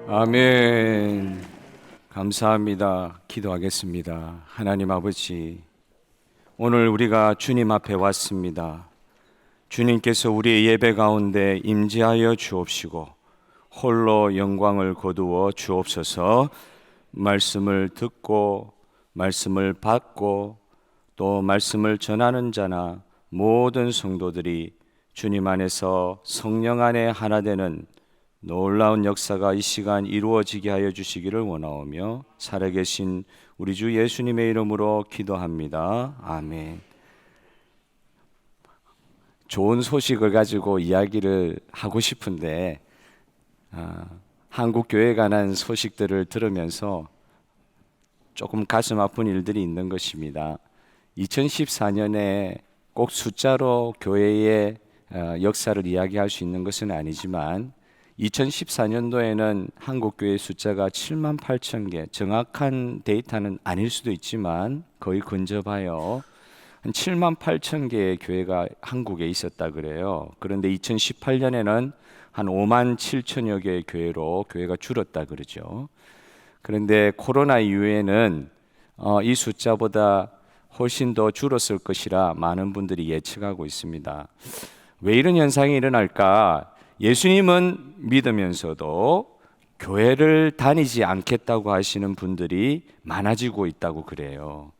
아멘. 감사합니다. 기도하겠습니다. 하나님 아버지, 오늘 우리가 주님 앞에 왔습니다. 주님께서 우리의 예배 가운데 임재하여 주옵시고 홀로 영광을 거두어 주옵소서. 말씀을 듣고 말씀을 받고 또 말씀을 전하는 자나 모든 성도들이 주님 안에서 성령 안에 하나 되는 놀라운 역사가 이 시간 이루어지게 하여 주시기를 원하오며 살아계신 우리 주 예수님의 이름으로 기도합니다. 아멘. 좋은 소식을 가지고 이야기를 하고 싶은데 한국 교회에 관한 소식들을 들으면서 조금 가슴 아픈 일들이 있는 것입니다. 2014년에 꼭 숫자로 교회의 역사를 이야기할 수 있는 것은 아니지만 2014년도에는 한국교회 숫자가 7만 8천 개, 정확한 데이터는 아닐 수도 있지만 거의 근접하여 한 7만 8천 개의 교회가 한국에 있었다 그래요. 그런데 2018년에는 한 5만 7천여 개의 교회가 줄었다 그러죠. 그런데 코로나 이후에는 이 숫자보다 훨씬 더 줄었을 것이라 많은 분들이 예측하고 있습니다. 왜 이런 현상이 일어날까? 예수님은 믿으면서도 교회를 다니지 않겠다고 하시는 분들이 많아지고 있다고 그래요.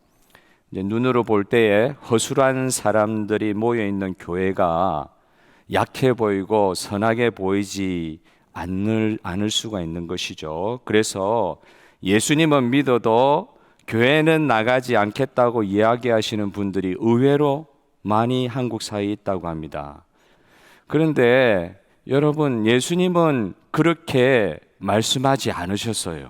이제 눈으로 볼 때에 허술한 사람들이 모여 있는 교회가 약해 보이고 선하게 보이지 않을 수가 있는 것이죠. 그래서 예수님은 믿어도 교회는 나가지 않겠다고 이야기하시는 분들이 의외로 많이 한국 사회에 있다고 합니다. 그런데 여러분, 예수님은 그렇게 말씀하지 않으셨어요.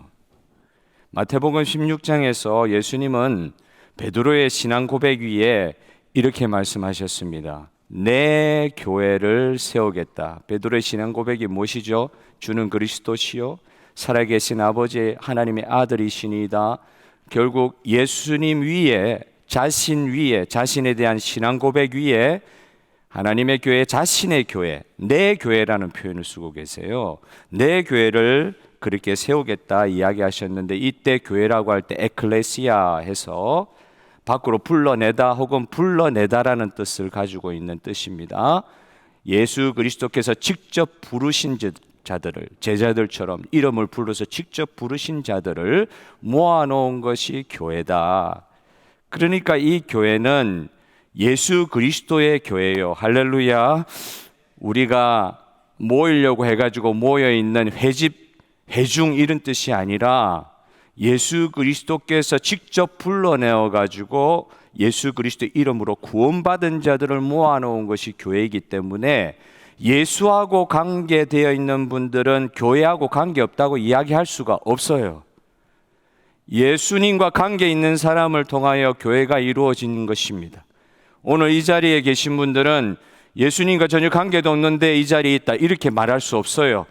마태복음 16장에서 예수님은 베드로의 신앙 고백 위에 이렇게 말씀하셨습니다. 내 교회를 세우겠다. 베드로의 신앙 고백이 무엇이죠? 주는 그리스도시요 살아계신 아버지 하나님의 아들이시니이다. 결국 예수님 위에, 자신 위에, 자신에 대한 신앙 고백 위에 하나님의 교회, 자신의 교회, 내 교회라는 표현을 쓰고 계세요. 내 교회를 그렇게 세우겠다 이야기하셨는데, 이때 교회라고 할 때 에클레시아 해서 밖으로 불러내다 혹은 불러내다라는 뜻을 가지고 있는 뜻입니다. 예수 그리스도께서 직접 부르신 자들을, 제자들처럼 이름을 불러서 직접 부르신 자들을 모아놓은 것이 교회다. 그러니까 이 교회는 예수 그리스도의 교회요. 할렐루야. 우리가 모이려고 해가지고 모여있는 회집, 회중 이런 뜻이 아니라 예수 그리스도께서 직접 불러내어가지고 예수 그리스도의 이름으로 구원받은 자들을 모아놓은 것이 교회이기 때문에 예수하고 관계되어 있는 분들은 교회하고 관계없다고 이야기할 수가 없어요. 예수님과 관계 있는 사람을 통하여 교회가 이루어지는 것입니다. 오늘 이 자리에 계신 분들은 예수님과 전혀 관계도 없는데 이 자리에 있다 이렇게 말할 수 없어요.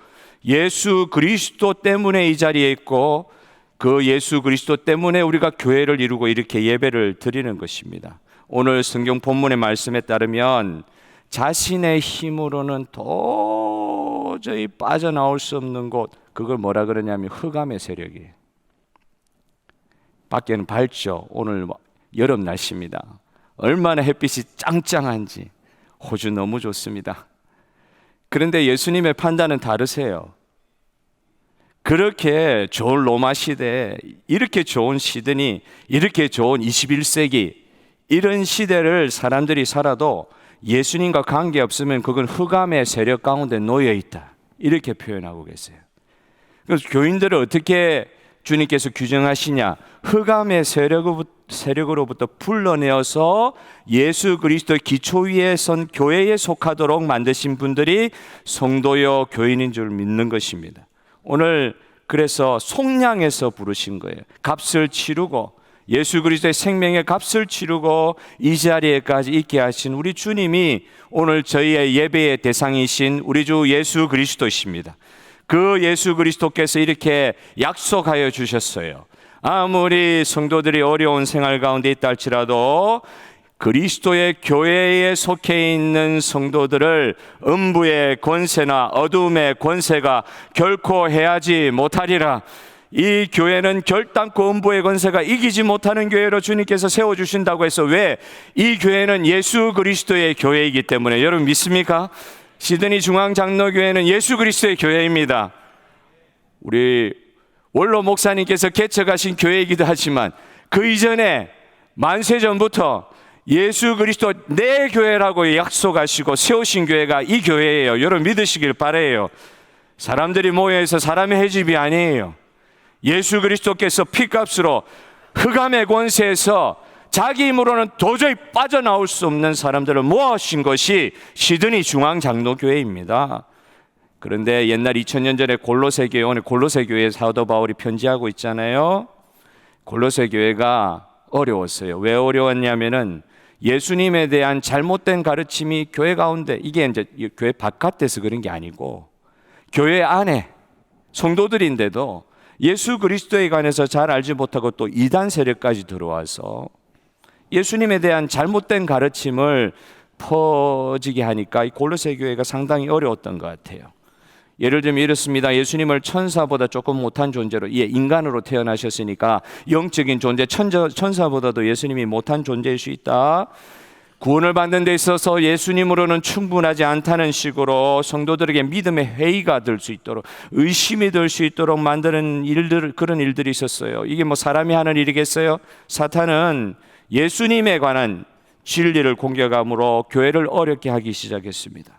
예수 그리스도 때문에 이 자리에 있고 그 예수 그리스도 때문에 우리가 교회를 이루고 이렇게 예배를 드리는 것입니다. 오늘 성경 본문의 말씀에 따르면 자신의 힘으로는 도저히 빠져나올 수 없는 곳, 그걸 뭐라 그러냐면 흑암의 세력이에요. 밖에는 밝죠. 오늘 여름 날씨입니다. 얼마나 햇빛이 짱짱한지. 호주 너무 좋습니다. 그런데 예수님의 판단은 다르세요. 그렇게 좋은 로마 시대, 이렇게 좋은 시드니, 이렇게 좋은 21세기 이런 시대를 사람들이 살아도 예수님과 관계없으면 그건 흑암의 세력 가운데 놓여 있다, 이렇게 표현하고 계세요. 그래서 교인들을 어떻게 주님께서 규정하시냐? 흑암의 세력으로부터 불러내어서 예수 그리스도의 기초 위에 선 교회에 속하도록 만드신 분들이 성도요 교인인 줄 믿는 것입니다. 오늘 그래서 속량해서 부르신 거예요. 값을 치르고, 예수 그리스도의 생명의 값을 치르고 이 자리에까지 있게 하신 우리 주님이 오늘 저희의 예배의 대상이신 우리 주 예수 그리스도이십니다. 그 예수 그리스도께서 이렇게 약속하여 주셨어요. 아무리 성도들이 어려운 생활 가운데 있다 할지라도 그리스도의 교회에 속해 있는 성도들을 음부의 권세나 어둠의 권세가 결코 해하지 못하리라. 이 교회는 결단코 음부의 권세가 이기지 못하는 교회로 주님께서 세워주신다고 해서, 왜? 이 교회는 예수 그리스도의 교회이기 때문에. 여러분 믿습니까? 시드니 중앙장로교회는 예수 그리스도의 교회입니다. 우리 원로 목사님께서 개척하신 교회이기도 하지만 그 이전에 만세 전부터 예수 그리스도 내 교회라고 약속하시고 세우신 교회가 이 교회예요. 여러분 믿으시길 바라요. 사람들이 모여서 사람의 해집이 아니에요. 예수 그리스도께서 피값으로 흑암의 권세에서 자기 힘으로는 도저히 빠져나올 수 없는 사람들을 모아신 것이 시드니 중앙장로교회입니다. 그런데 옛날 2000년 전에 골로새 교회, 오늘 골로새 교회에 사도 바울이 편지하고 있잖아요. 골로새 교회가 어려웠어요. 왜 어려웠냐면은 예수님에 대한 잘못된 가르침이 교회 가운데, 이게 이제 교회 바깥에서 그런 게 아니고 교회 안에 성도들인데도 예수 그리스도에 관해서 잘 알지 못하고 또 이단 세력까지 들어와서 예수님에 대한 잘못된 가르침을 퍼지게 하니까 이 골로새 교회가 상당히 어려웠던 것 같아요. 예를 들면 이렇습니다. 예수님을 천사보다 조금 못한 존재로, 인간으로 태어나셨으니까 영적인 존재, 천사보다도 예수님이 못한 존재일 수 있다. 구원을 받는 데 있어서 예수님으로는 충분하지 않다는 식으로 성도들에게 믿음의 회의가 들 수 있도록, 의심이 들 수 있도록 만드는 그런 일들이 있었어요. 이게 뭐 사람이 하는 일이겠어요? 사탄은 예수님에 관한 진리를 공격함으로 교회를 어렵게 하기 시작했습니다.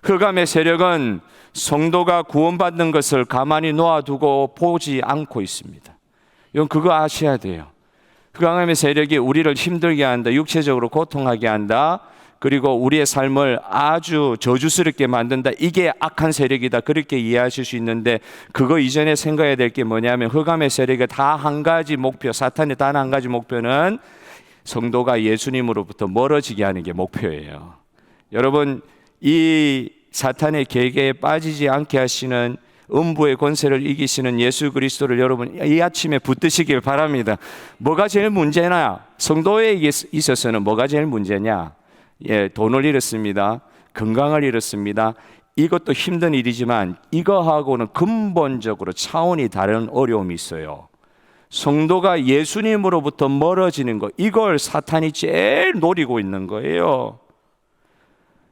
흑암의 세력은 성도가 구원받는 것을 가만히 놓아두고 보지 않고 있습니다. 이건 그거 아셔야 돼요. 흑암의 세력이 우리를 힘들게 한다, 육체적으로 고통하게 한다, 그리고 우리의 삶을 아주 저주스럽게 만든다. 이게 악한 세력이다. 그렇게 이해하실 수 있는데, 그거 이전에 생각해야 될 게 뭐냐면 흑암의 세력의 다 한 가지 목표, 사탄의 단 한 가지 목표는 성도가 예수님으로부터 멀어지게 하는 게 목표예요. 여러분, 이 사탄의 계계에 빠지지 않게 하시는, 음부의 권세를 이기시는 예수 그리스도를 여러분 이 아침에 붙드시길 바랍니다. 뭐가 제일 문제나, 성도에게 있어서는 뭐가 제일 문제냐? 돈을 잃었습니다. 건강을 잃었습니다. 이것도 힘든 일이지만 이거하고는 근본적으로 차원이 다른 어려움이 있어요. 성도가 예수님으로부터 멀어지는 것, 이걸 사탄이 제일 노리고 있는 거예요.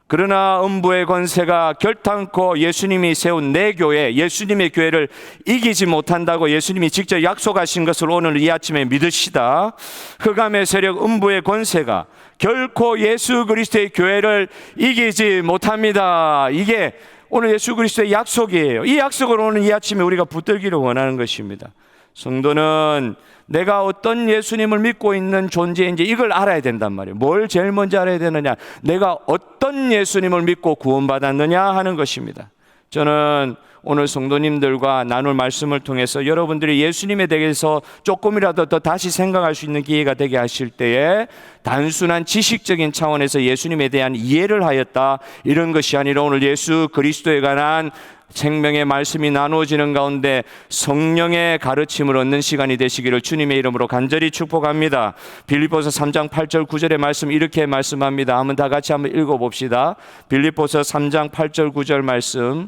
그러나 음부의 권세가 결단코 예수님이 세운 내 교회, 예수님의 교회를 이기지 못한다고 예수님이 직접 약속하신 것을 오늘 이 아침에 믿으시다. 흑암의 세력, 음부의 권세가 결코 예수 그리스도의 교회를 이기지 못합니다. 이게 오늘 예수 그리스도의 약속이에요. 이 약속을 오늘 이 아침에 우리가 붙들기를 원하는 것입니다. 성도는 내가 어떤 예수님을 믿고 있는 존재인지 이걸 알아야 된단 말이에요. 뭘 제일 먼저 알아야 되느냐? 내가 어떤 예수님을 믿고 구원받았느냐 하는 것입니다. 저는 오늘 성도님들과 나눌 말씀을 통해서 여러분들이 예수님에 대해서 조금이라도 더 다시 생각할 수 있는 기회가 되게 하실 때에 단순한 지식적인 차원에서 예수님에 대한 이해를 하였다, 이런 것이 아니라 오늘 예수 그리스도에 관한 생명의 말씀이 나누어지는 가운데 성령의 가르침을 얻는 시간이 되시기를 주님의 이름으로 간절히 축복합니다. 빌립보서 3장 8절 9절의 말씀 이렇게 말씀합니다. 한번 다 같이 한번 읽어봅시다. 빌립보서 3장 8절 9절 말씀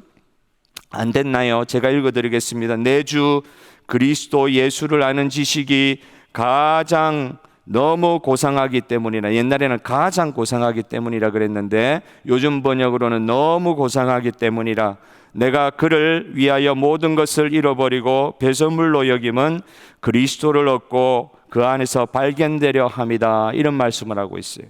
안 됐나요? 제가 읽어드리겠습니다. 내 주 그리스도 예수를 아는 지식이 가장 너무 고상하기 때문이라. 옛날에는 가장 고상하기 때문이라 그랬는데 요즘 번역으로는 너무 고상하기 때문이라. 내가 그를 위하여 모든 것을 잃어버리고 배설물로 여김은 그리스도를 얻고 그 안에서 발견되려 함이다. 이런 말씀을 하고 있어요.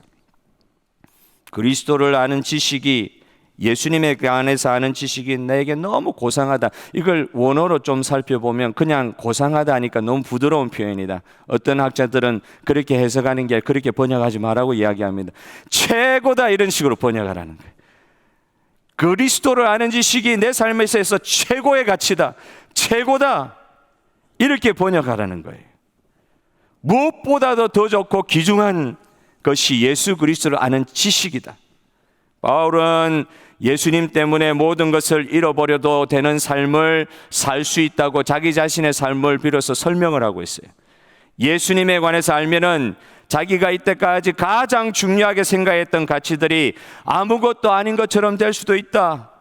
그리스도를 아는 지식이, 예수님의 그 안에서 아는 지식이 내게 너무 고상하다. 이걸 원어로 좀 살펴보면 그냥 고상하다 하니까 너무 부드러운 표현이다. 어떤 학자들은 그렇게 해석하는 게 그렇게 번역하지 말라고 이야기합니다. 최고다, 이런 식으로 번역하라는 거예요. 그리스도를 아는 지식이 내 삶에 있어서 최고의 가치다, 최고다, 이렇게 번역하라는 거예요. 무엇보다도 더 좋고 귀중한 것이 예수 그리스도를 아는 지식이다. 바울은 예수님 때문에 모든 것을 잃어버려도 되는 삶을 살 수 있다고 자기 자신의 삶을 빌어서 설명을 하고 있어요. 예수님에 관해서 알면은 자기가 이때까지 가장 중요하게 생각했던 가치들이 아무것도 아닌 것처럼 될 수도 있다.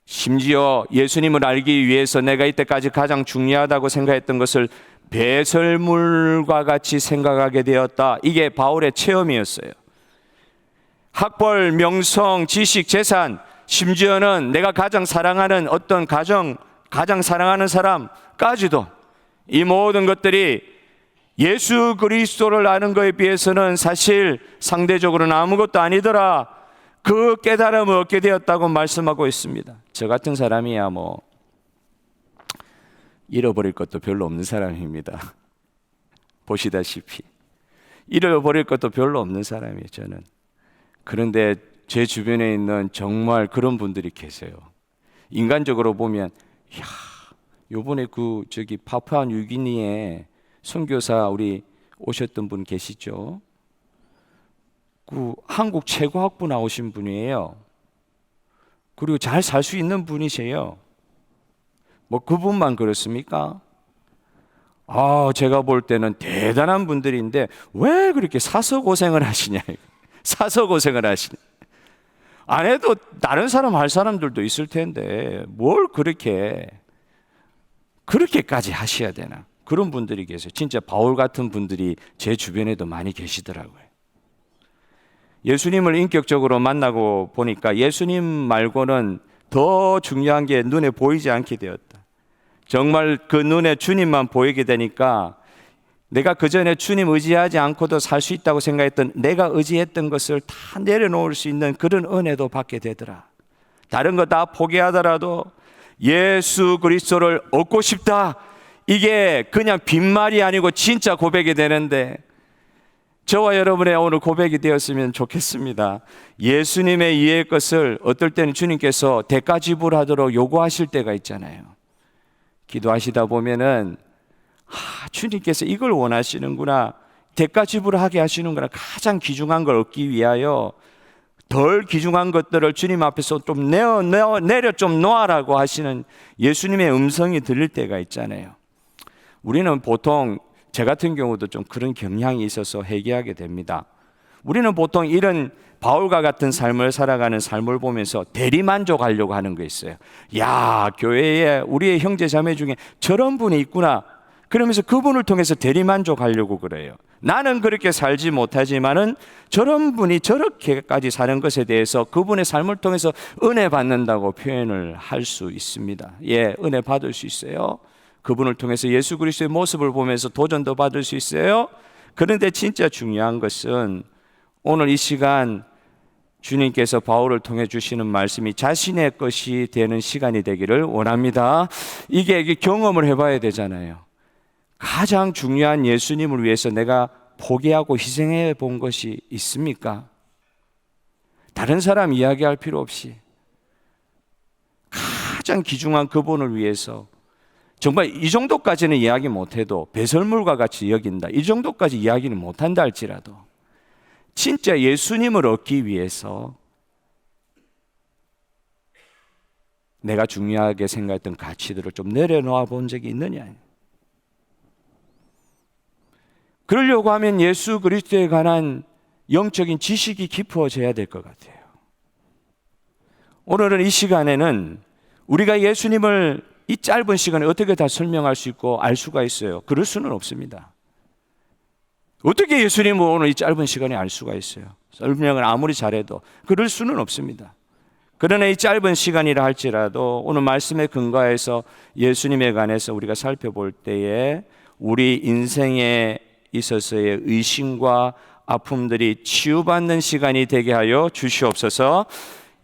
심지어 예수님을 알기 위해서 내가 이때까지 가장 중요하다고 생각했던 것을 배설물과 같이 생각하게 되었다. 이게 바울의 체험이었어요. 학벌, 명성, 지식, 재산, 심지어는 내가 가장 사랑하는 어떤 가정, 가장 사랑하는 사람까지도 이 모든 것들이 예수 그리스도를 아는 것에 비해서는 사실 상대적으로는 아무것도 아니더라. 그 깨달음을 얻게 되었다고 말씀하고 있습니다. 저 같은 사람이야 잃어버릴 것도 별로 없는 사람입니다. 보시다시피 잃어버릴 것도 별로 없는 사람이에요, 저는. 그런데 제 주변에 있는 정말 그런 분들이 계세요. 인간적으로 보면, 이야, 요번에 파푸아 뉴기니에 선교사 우리 오셨던 분 계시죠? 한국 최고 학부 나오신 분이에요. 그리고 잘 살 수 있는 분이세요. 그분만 그렇습니까? 제가 볼 때는 대단한 분들인데 왜 그렇게 사서 고생을 하시냐? 사서 고생을 하시냐? 안 해도 다른 사람 할 사람들도 있을 텐데 뭘 그렇게까지 하셔야 되나? 그런 분들이 계세요. 진짜 바울 같은 분들이 제 주변에도 많이 계시더라고요. 예수님을 인격적으로 만나고 보니까 예수님 말고는 더 중요한 게 눈에 보이지 않게 되었다. 정말 그 눈에 주님만 보이게 되니까 내가 그전에 주님 의지하지 않고도 살 수 있다고 생각했던 내가 의지했던 것을 다 내려놓을 수 있는 그런 은혜도 받게 되더라. 다른 거 다 포기하더라도 예수 그리스도를 얻고 싶다. 이게 그냥 빈말이 아니고 진짜 고백이 되는데 저와 여러분의 오늘 고백이 되었으면 좋겠습니다. 예수님의 이해의 것을 어떨 때는 주님께서 대가 지불하도록 요구하실 때가 있잖아요. 기도하시다 보면은 주님께서 이걸 원하시는구나, 대가 지불하게 하시는구나, 가장 귀중한 걸 얻기 위하여 덜 귀중한 것들을 주님 앞에서 좀 내려 좀 놓아라고 하시는 예수님의 음성이 들릴 때가 있잖아요. 우리는 보통 저 같은 경우도 좀 그런 경향이 있어서 회개하게 됩니다. 우리는 보통 이런 바울과 같은 삶을 살아가는 삶을 보면서 대리만족하려고 하는 거 있어요. 야, 교회에 우리의 형제 자매 중에 저런 분이 있구나. 그러면서 그분을 통해서 대리만족하려고 그래요. 나는 그렇게 살지 못하지만은 저런 분이 저렇게까지 사는 것에 대해서 그분의 삶을 통해서 은혜 받는다고 표현을 할 수 있습니다. 예, 은혜 받을 수 있어요. 그분을 통해서 예수 그리스도의 모습을 보면서 도전도 받을 수 있어요. 그런데 진짜 중요한 것은 오늘 이 시간 주님께서 바울을 통해 주시는 말씀이 자신의 것이 되는 시간이 되기를 원합니다. 이게 경험을 해봐야 되잖아요. 가장 중요한 예수님을 위해서 내가 포기하고 희생해 본 것이 있습니까? 다른 사람 이야기할 필요 없이 가장 귀중한 그분을 위해서 정말 이 정도까지는 이야기 못해도 배설물과 같이 여긴다, 이 정도까지 이야기는 못한다 할지라도 진짜 예수님을 얻기 위해서 내가 중요하게 생각했던 가치들을 좀 내려놓아 본 적이 있느냐. 그러려고 하면 예수 그리스도에 관한 영적인 지식이 깊어져야 될 것 같아요. 오늘은 이 시간에는 우리가 예수님을 이 짧은 시간에 어떻게 다 설명할 수 있고 알 수가 있어요? 그럴 수는 없습니다. 어떻게 예수님을 오늘 이 짧은 시간에 알 수가 있어요? 설명을 아무리 잘해도 그럴 수는 없습니다. 그러나 이 짧은 시간이라 할지라도 오늘 말씀에 근거해서 예수님에 관해서 우리가 살펴볼 때에 우리 인생에 있어서의 의심과 아픔들이 치유받는 시간이 되게 하여 주시옵소서.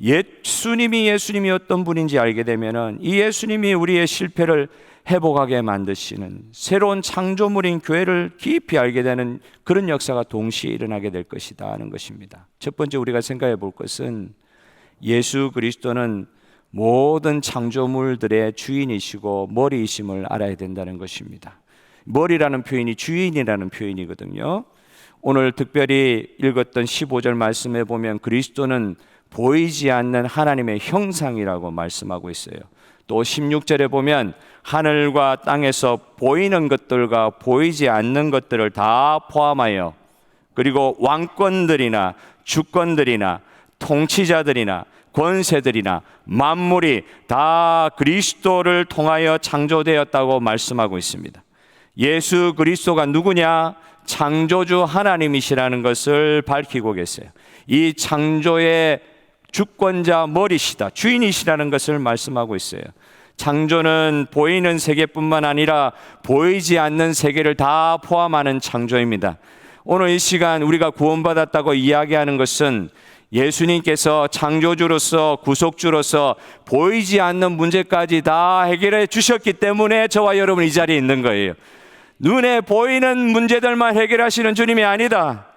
예수님이 어떤 분인지 알게 되면은 이 예수님이 우리의 실패를 회복하게 만드시는 새로운 창조물인 교회를 깊이 알게 되는 그런 역사가 동시에 일어나게 될 것이다 하는 것입니다. 첫 번째 우리가 생각해 볼 것은 예수 그리스도는 모든 창조물들의 주인이시고 머리이심을 알아야 된다는 것입니다. 머리라는 표현이 주인이라는 표현이거든요. 오늘 특별히 읽었던 15절 말씀에 보면 그리스도는 보이지 않는 하나님의 형상이라고 말씀하고 있어요. 또 16절에 보면 하늘과 땅에서 보이는 것들과 보이지 않는 것들을 다 포함하여, 그리고 왕권들이나 주권들이나 통치자들이나 권세들이나 만물이 다 그리스도를 통하여 창조되었다고 말씀하고 있습니다. 예수 그리스도가 누구냐? 창조주 하나님이시라는 것을 밝히고 계세요. 이 창조의 주권자 머리시다, 주인이시라는 것을 말씀하고 있어요. 창조는 보이는 세계뿐만 아니라 보이지 않는 세계를 다 포함하는 창조입니다. 오늘 이 시간 우리가 구원받았다고 이야기하는 것은 예수님께서 창조주로서 구속주로서 보이지 않는 문제까지 다 해결해 주셨기 때문에 저와 여러분 이 자리에 있는 거예요. 눈에 보이는 문제들만 해결하시는 주님이 아니다.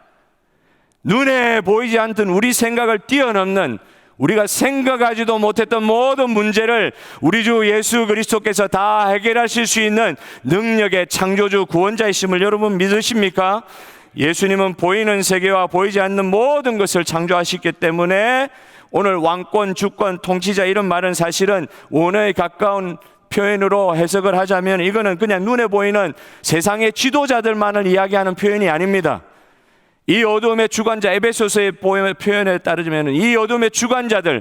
눈에 보이지 않던 우리 생각을 뛰어넘는, 우리가 생각하지도 못했던 모든 문제를 우리 주 예수 그리스도께서 다 해결하실 수 있는 능력의 창조주 구원자이심을 여러분 믿으십니까? 예수님은 보이는 세계와 보이지 않는 모든 것을 창조하셨기 때문에 오늘 왕권, 주권, 통치자 이런 말은 사실은 원어에 가까운 표현으로 해석을 하자면 이거는 그냥 눈에 보이는 세상의 지도자들만을 이야기하는 표현이 아닙니다. 이 어둠의 주관자, 에베소서의 표현에 따르면 이 어둠의 주관자들,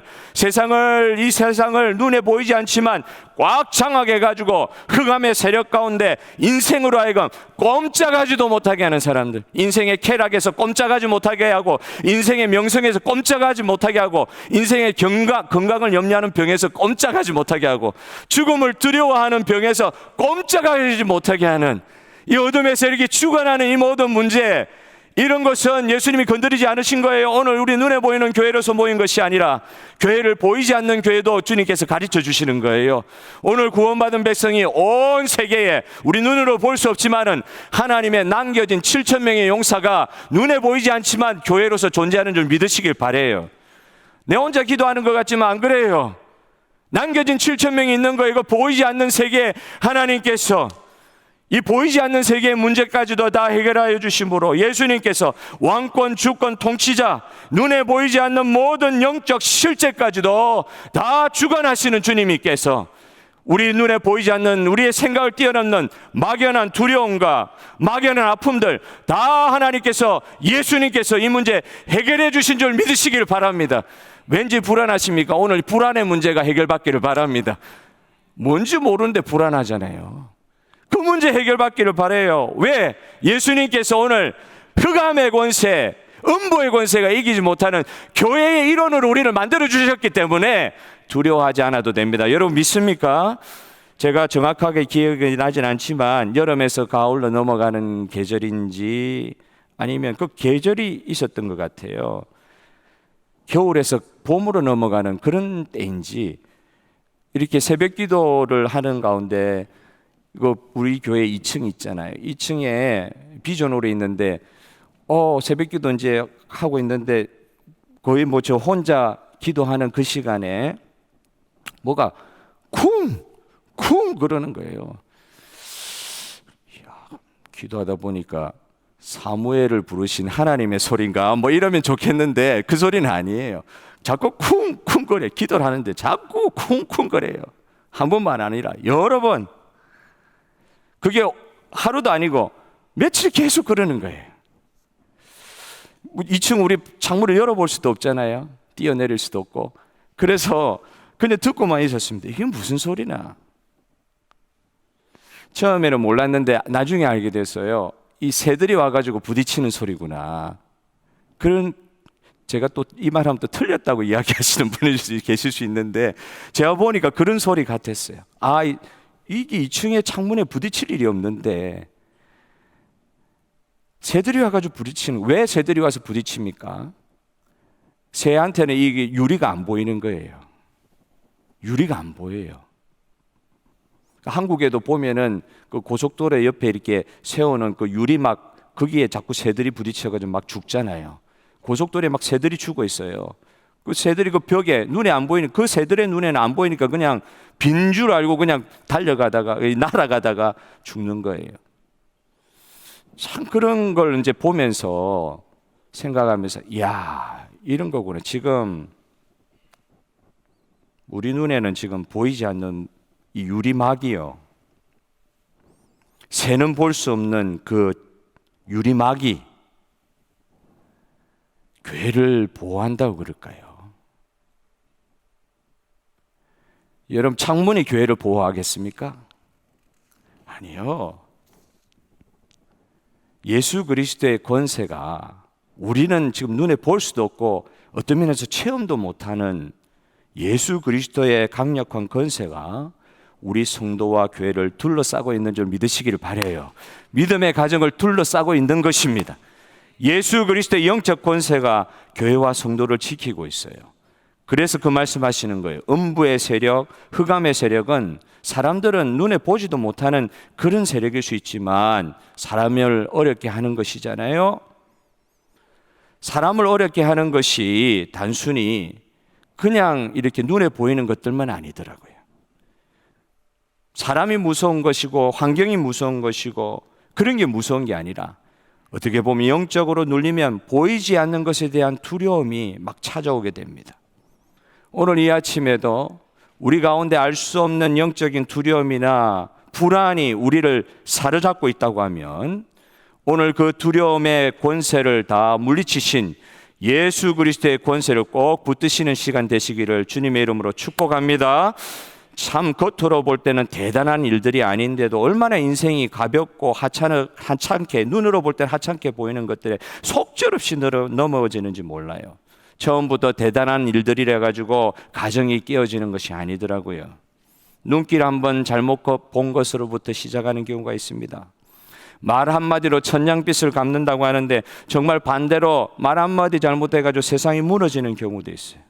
이 세상을 눈에 보이지 않지만 꽉 장하게 가지고 흑암의 세력 가운데 인생으로 하여금 꼼짝하지도 못하게 하는 사람들, 인생의 쾌락에서 꼼짝하지 못하게 하고, 인생의 명성에서 꼼짝하지 못하게 하고, 인생의 건강을 염려하는 병에서 꼼짝하지 못하게 하고, 죽음을 두려워하는 병에서 꼼짝하지 못하게 하는 이 어둠의 세력이 주관하는 이 모든 문제, 이런 것은 예수님이 건드리지 않으신 거예요. 오늘 우리 눈에 보이는 교회로서 모인 것이 아니라 교회를 보이지 않는 교회도 주님께서 가르쳐 주시는 거예요. 오늘 구원받은 백성이 온 세계에 우리 눈으로 볼 수 없지만은 하나님의 남겨진 7,000명의 용사가 눈에 보이지 않지만 교회로서 존재하는 줄 믿으시길 바라요. 내 혼자 기도하는 것 같지만 안 그래요. 남겨진 7,000명이 있는 거, 이거 보이지 않는 세계에 하나님께서 이 보이지 않는 세계의 문제까지도 다 해결하여 주심으로 예수님께서 왕권, 주권, 통치자, 눈에 보이지 않는 모든 영적 실제까지도 다 주관하시는 주님께서 우리 눈에 보이지 않는 우리의 생각을 뛰어넘는 막연한 두려움과 막연한 아픔들 다 하나님께서, 예수님께서 이 문제 해결해 주신 줄 믿으시길 바랍니다. 왠지 불안하십니까? 오늘 불안의 문제가 해결받기를 바랍니다. 뭔지 모르는데 불안하잖아요. 그 문제 해결받기를 바라요. 왜? 예수님께서 오늘 흑암의 권세, 음부의 권세가 이기지 못하는 교회의 일원으로 우리를 만들어 주셨기 때문에 두려워하지 않아도 됩니다. 여러분 믿습니까? 제가 정확하게 기억이 나진 않지만 여름에서 가을로 넘어가는 계절인지 아니면 그 계절이 있었던 것 같아요. 겨울에서 봄으로 넘어가는 그런 때인지 이렇게 새벽 기도를 하는 가운데 이거 우리 교회 2층 있잖아요. 2층에 비전홀이 있는데 새벽 기도 이제 하고 있는데 거의 뭐 저 혼자 기도하는 그 시간에 뭐가 쿵쿵 그러는 거예요. 이야, 기도하다 보니까 사무엘을 부르신 하나님의 소리인가 뭐 이러면 좋겠는데 그 소리는 아니에요. 자꾸 쿵쿵거려. 기도를 하는데 자꾸 쿵쿵거려요. 한 번만 아니라 여러 번. 그게 하루도 아니고 며칠 계속 그러는 거예요. 2층 우리 창문을 열어볼 수도 없잖아요. 뛰어내릴 수도 없고. 그래서 그냥 듣고만 있었습니다. 이게 무슨 소리나. 처음에는 몰랐는데 나중에 알게 됐어요. 이 새들이 와가지고 부딪히는 소리구나. 그런, 제가 또 이 말하면 또 틀렸다고 이야기하시는 분이 계실 수 있는데 제가 보니까 그런 소리 같았어요. 이게 2층에 창문에 부딪힐 일이 없는데 새들이 와가지고 부딪히는, 왜 새들이 와서 부딪힙니까? 새한테는 이게 유리가 안 보이는 거예요. 유리가 안 보여요. 한국에도 보면은 그 고속도로 옆에 이렇게 세우는 그 유리막, 거기에 자꾸 새들이 부딪혀가지고 막 죽잖아요. 고속도로에 막 새들이 죽어 있어요. 그 새들이 그 벽에 눈에 안 보이는, 그 새들의 눈에는 안 보이니까 그냥 빈 줄 알고 그냥 달려가다가 날아가다가 죽는 거예요. 참 그런 걸 이제 보면서 생각하면서, 이야, 이런 거구나. 지금 우리 눈에는 지금 보이지 않는 이 유리막이요, 새는 볼 수 없는 그 유리막이 교회를 보호한다고 그럴까요? 여러분, 창문이 교회를 보호하겠습니까? 아니요. 예수 그리스도의 권세가, 우리는 지금 눈에 볼 수도 없고 어떤 면에서 체험도 못하는 예수 그리스도의 강력한 권세가 우리 성도와 교회를 둘러싸고 있는 줄 믿으시기를 바라요. 믿음의 가정을 둘러싸고 있는 것입니다. 예수 그리스도의 영적 권세가 교회와 성도를 지키고 있어요. 그래서 그 말씀하시는 거예요. 음부의 세력, 흑암의 세력은 사람들은 눈에 보지도 못하는 그런 세력일 수 있지만 사람을 어렵게 하는 것이잖아요. 사람을 어렵게 하는 것이 단순히 그냥 이렇게 눈에 보이는 것들만 아니더라고요. 사람이 무서운 것이고 환경이 무서운 것이고 그런 게 무서운 게 아니라, 어떻게 보면 영적으로 눌리면 보이지 않는 것에 대한 두려움이 막 찾아오게 됩니다. 오늘 이 아침에도 우리 가운데 알 수 없는 영적인 두려움이나 불안이 우리를 사로잡고 있다고 하면, 오늘 그 두려움의 권세를 다 물리치신 예수 그리스도의 권세를 꼭 붙드시는 시간 되시기를 주님의 이름으로 축복합니다. 참 겉으로 볼 때는 대단한 일들이 아닌데도 얼마나 인생이 가볍고 하찮게, 눈으로 볼 때는 하찮게 보이는 것들에 속절없이 넘어지는지 몰라요. 처음부터 대단한 일들이라 가지고 가정이 깨어지는 것이 아니더라고요. 눈길 한번 잘못 본 것으로부터 시작하는 경우가 있습니다. 말 한마디로 천냥빚을 갚는다고 하는데 정말 반대로 말 한마디 잘못해가지고 세상이 무너지는 경우도 있어요.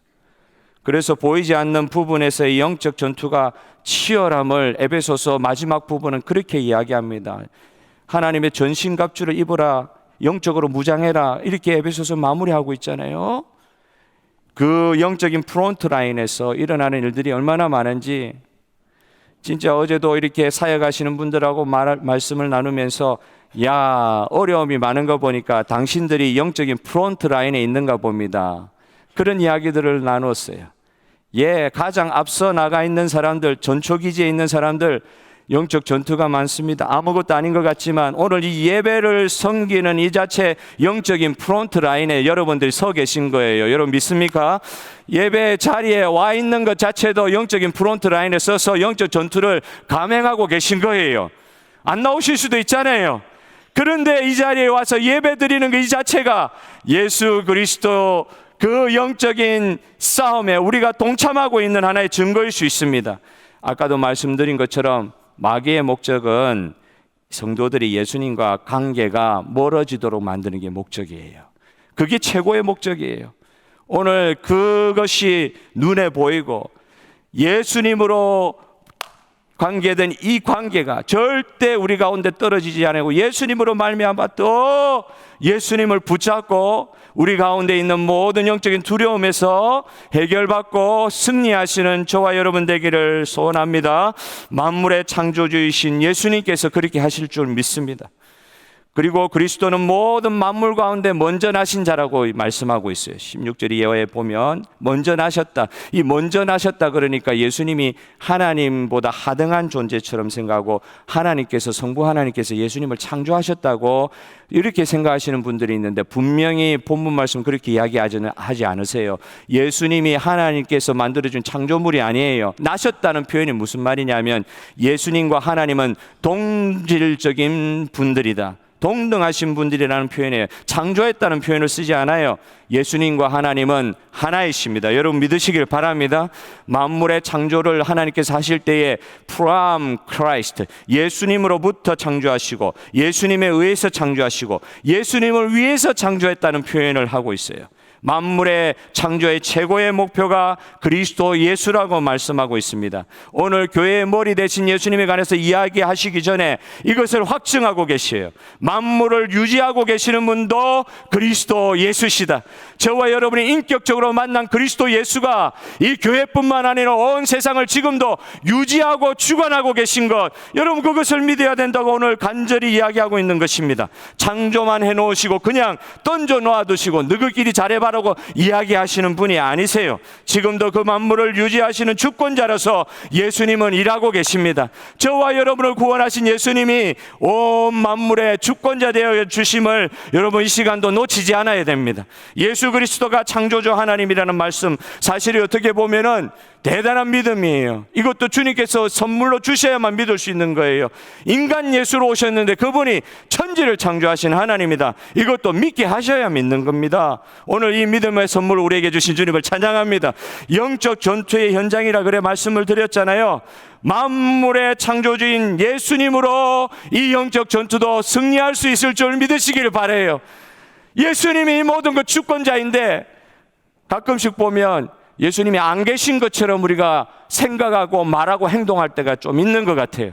그래서 보이지 않는 부분에서의 영적 전투가 치열함을 에베소서 마지막 부분은 그렇게 이야기합니다. 하나님의 전신갑주를 입으라, 영적으로 무장해라, 이렇게 에베소서 마무리하고 있잖아요. 그 영적인 프론트 라인에서 일어나는 일들이 얼마나 많은지, 진짜 어제도 이렇게 사역하시는 분들하고 말씀을 나누면서, 야, 어려움이 많은 거 보니까 당신들이 영적인 프론트 라인에 있는가 봅니다. 그런 이야기들을 나눴어요. 예, 가장 앞서 나가 있는 사람들, 전초기지에 있는 사람들, 영적 전투가 많습니다. 아무것도 아닌 것 같지만 오늘 이 예배를 섬기는 이 자체 영적인 프론트 라인에 여러분들이 서 계신 거예요. 여러분 믿습니까? 예배 자리에 와 있는 것 자체도 영적인 프론트 라인에 서서 영적 전투를 감행하고 계신 거예요. 안 나오실 수도 있잖아요. 그런데 이 자리에 와서 예배 드리는 그 이 자체가 예수 그리스도 그 영적인 싸움에 우리가 동참하고 있는 하나의 증거일 수 있습니다. 아까도 말씀드린 것처럼 마귀의 목적은 성도들이 예수님과 관계가 멀어지도록 만드는 게 목적이에요. 그게 최고의 목적이에요. 오늘 그것이 눈에 보이고 예수님으로 관계된 이 관계가 절대 우리 가운데 떨어지지 않고, 예수님으로 말미암아 또 예수님을 붙잡고 우리 가운데 있는 모든 영적인 두려움에서 해결받고 승리하시는 저와 여러분 되기를 소원합니다. 만물의 창조주이신 예수님께서 그렇게 하실 줄 믿습니다. 그리고 그리스도는 모든 만물 가운데 먼저 나신 자라고 말씀하고 있어요. 16절 이하에 보면 먼저 나셨다. 이 먼저 나셨다 그러니까 예수님이 하나님보다 하등한 존재처럼 생각하고, 하나님께서, 성부 하나님께서 예수님을 창조하셨다고 이렇게 생각하시는 분들이 있는데, 분명히 본문 말씀 그렇게 이야기하지 않으세요. 예수님이 하나님께서 만들어준 창조물이 아니에요. 나셨다는 표현이 무슨 말이냐면, 예수님과 하나님은 동질적인 분들이다, 동등하신 분들이라는 표현이에요. 창조했다는 표현을 쓰지 않아요. 예수님과 하나님은 하나이십니다. 여러분 믿으시길 바랍니다. 만물의 창조를 하나님께서 하실 때에 from Christ, 예수님으로부터 창조하시고 예수님에 의해서 창조하시고 예수님을 위해서 창조했다는 표현을 하고 있어요. 만물의 창조의 최고의 목표가 그리스도 예수라고 말씀하고 있습니다. 오늘 교회의 머리 대신 예수님에 관해서 이야기하시기 전에 이것을 확증하고 계셔요. 만물을 유지하고 계시는 분도 그리스도 예수시다. 저와 여러분이 인격적으로 만난 그리스도 예수가 이 교회뿐만 아니라 온 세상을 지금도 유지하고 주관하고 계신 것, 여러분 그것을 믿어야 된다고 오늘 간절히 이야기하고 있는 것입니다. 창조만 해놓으시고 그냥 던져 놓아두시고 너희끼리 잘해봐라고 이야기하시는 분이 아니세요. 지금도 그 만물을 유지하시는 주권자로서 예수님은 일하고 계십니다. 저와 여러분을 구원하신 예수님이 온 만물의 주권자 되어 주심을 여러분 이 시간도 놓치지 않아야 됩니다. 예수 그리스도가 창조주 하나님이라는 말씀, 사실이 어떻게 보면은 대단한 믿음이에요. 이것도 주님께서 선물로 주셔야만 믿을 수 있는 거예요. 인간 예수로 오셨는데 그분이 천지를 창조하신 하나님이다. 이것도 믿게 하셔야 믿는 겁니다. 오늘 이 믿음의 선물 우리에게 주신 주님을 찬양합니다. 영적 전투의 현장이라 그래 말씀을 드렸잖아요. 만물의 창조주인 예수님으로 이 영적 전투도 승리할 수 있을 줄 믿으시기를 바라요. 예수님이 모든 것 주권자인데 가끔씩 보면 예수님이 안 계신 것처럼 우리가 생각하고 말하고 행동할 때가 좀 있는 것 같아요.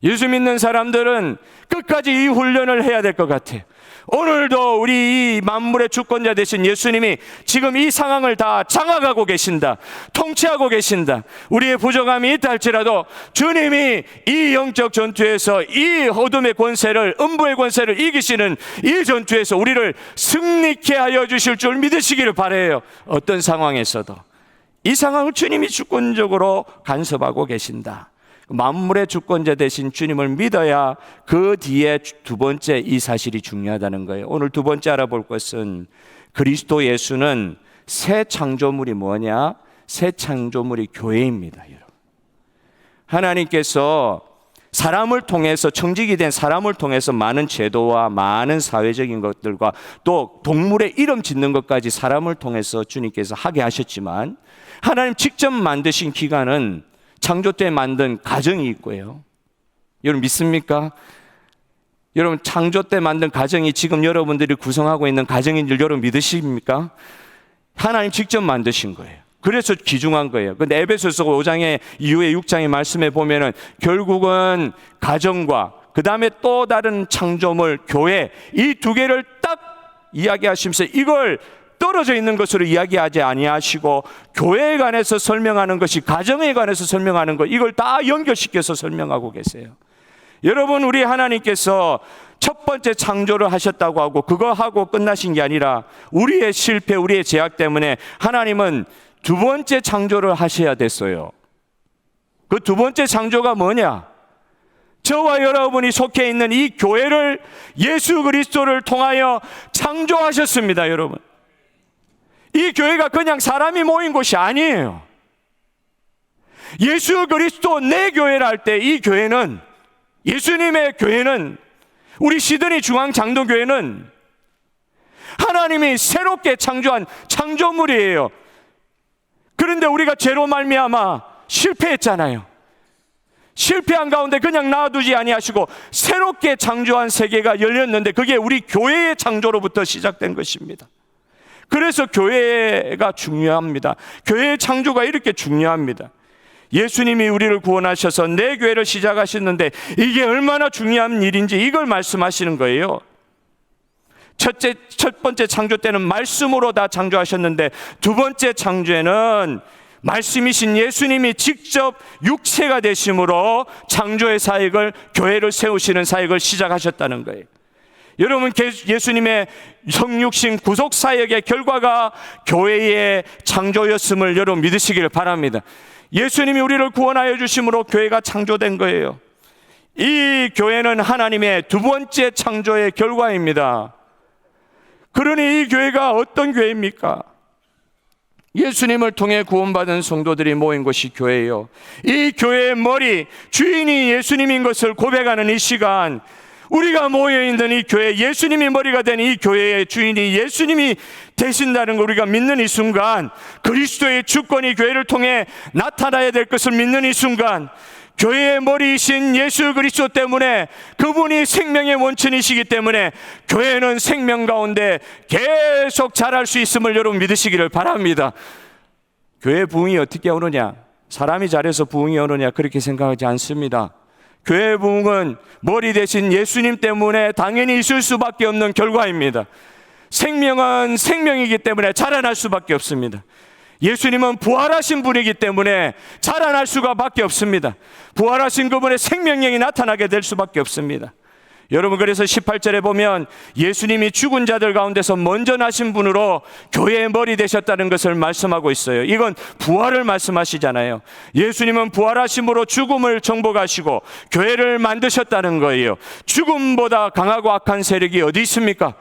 예수 믿는 사람들은 끝까지 이 훈련을 해야 될 것 같아요. 오늘도 우리 이 만물의 주권자 되신 예수님이 지금 이 상황을 다 장악하고 계신다, 통치하고 계신다. 우리의 부족함이 있다 할지라도 주님이 이 영적 전투에서 이 어둠의 권세를, 음부의 권세를 이기시는 이 전투에서 우리를 승리케 하여 주실 줄 믿으시기를 바라요. 어떤 상황에서도 이 상황을 주님이 주권적으로 간섭하고 계신다. 만물의 주권자 되신 주님을 믿어야 그 뒤에 두 번째 이 사실이 중요하다는 거예요. 오늘 두 번째 알아볼 것은 그리스도 예수는 새 창조물이 뭐냐? 새 창조물이 교회입니다. 여러분, 하나님께서 사람을 통해서, 청지기 된 사람을 통해서 많은 제도와 많은 사회적인 것들과 또 동물의 이름 짓는 것까지 사람을 통해서 주님께서 하게 하셨지만 하나님 직접 만드신 기관은 창조 때 만든 가정이 있고요. 여러분 믿습니까? 여러분 창조 때 만든 가정이 지금 여러분들이 구성하고 있는 가정인 줄 여러분 믿으십니까? 하나님 직접 만드신 거예요. 그래서 귀중한 거예요. 근데 에베소서 5장의 이후에 6장의 말씀에 보면은 결국은 가정과 그 다음에 또 다른 창조물, 교회, 이 두 개를 딱 이야기하시면서 이걸 떨어져 있는 것으로 이야기하지 아니하시고 교회에 관해서 설명하는 것이 가정에 관해서 설명하는 것, 이걸 다 연결시켜서 설명하고 계세요. 여러분, 우리 하나님께서 첫 번째 창조를 하셨다고 하고 그거 하고 끝나신 게 아니라 우리의 실패, 우리의 죄악 때문에 하나님은 두 번째 창조를 하셔야 됐어요. 그 두 번째 창조가 뭐냐? 저와 여러분이 속해 있는 이 교회를 예수 그리스도를 통하여 창조하셨습니다. 여러분, 이 교회가 그냥 사람이 모인 곳이 아니에요. 예수 그리스도 내 교회라 할 때 이 교회는, 예수님의 교회는, 우리 시드니 중앙장로교회는 하나님이 새롭게 창조한 창조물이에요. 그런데 우리가 죄로 말미암아 실패했잖아요. 실패한 가운데 그냥 놔두지 아니하시고 새롭게 창조한 세계가 열렸는데 그게 우리 교회의 창조로부터 시작된 것입니다. 그래서 교회가 중요합니다. 교회의 창조가 이렇게 중요합니다. 예수님이 우리를 구원하셔서 내 교회를 시작하셨는데 이게 얼마나 중요한 일인지 이걸 말씀하시는 거예요. 첫 번째 창조 때는 말씀으로 다 창조하셨는데 두 번째 창조에는 말씀이신 예수님이 직접 육체가 되심으로 창조의 사역을, 교회를 세우시는 사역을 시작하셨다는 거예요. 여러분, 예수님의 성육신 구속 사역의 결과가 교회의 창조였음을 여러분 믿으시기를 바랍니다. 예수님이 우리를 구원하여 주심으로 교회가 창조된 거예요. 이 교회는 하나님의 두 번째 창조의 결과입니다. 그러니 이 교회가 어떤 교회입니까? 예수님을 통해 구원받은 성도들이 모인 것이 교회예요. 이 교회의 머리, 주인이 예수님인 것을 고백하는 이 시간, 우리가 모여있는 이 교회, 예수님이 머리가 된 이 교회의 주인이 예수님이 되신다는 걸 우리가 믿는 이 순간, 그리스도의 주권이 교회를 통해 나타나야 될 것을 믿는 이 순간, 교회의 머리이신 예수 그리스도 때문에, 그분이 생명의 원천이시기 때문에 교회는 생명 가운데 계속 자랄 수 있음을 여러분 믿으시기를 바랍니다. 교회 부흥이 어떻게 오느냐, 사람이 잘해서 부흥이 오느냐, 그렇게 생각하지 않습니다. 교회 부흥은 머리 대신 예수님 때문에 당연히 있을 수밖에 없는 결과입니다. 생명은 생명이기 때문에 자라날 수밖에 없습니다. 예수님은 부활하신 분이기 때문에 자라날 수가 밖에 없습니다. 부활하신 그분의 생명력이 나타나게 될 수밖에 없습니다. 여러분, 그래서 18절에 보면 예수님이 죽은 자들 가운데서 먼저 나신 분으로 교회의 머리 되셨다는 것을 말씀하고 있어요. 이건 부활을 말씀하시잖아요. 예수님은 부활하심으로 죽음을 정복하시고 교회를 만드셨다는 거예요. 죽음보다 강하고 악한 세력이 어디 있습니까?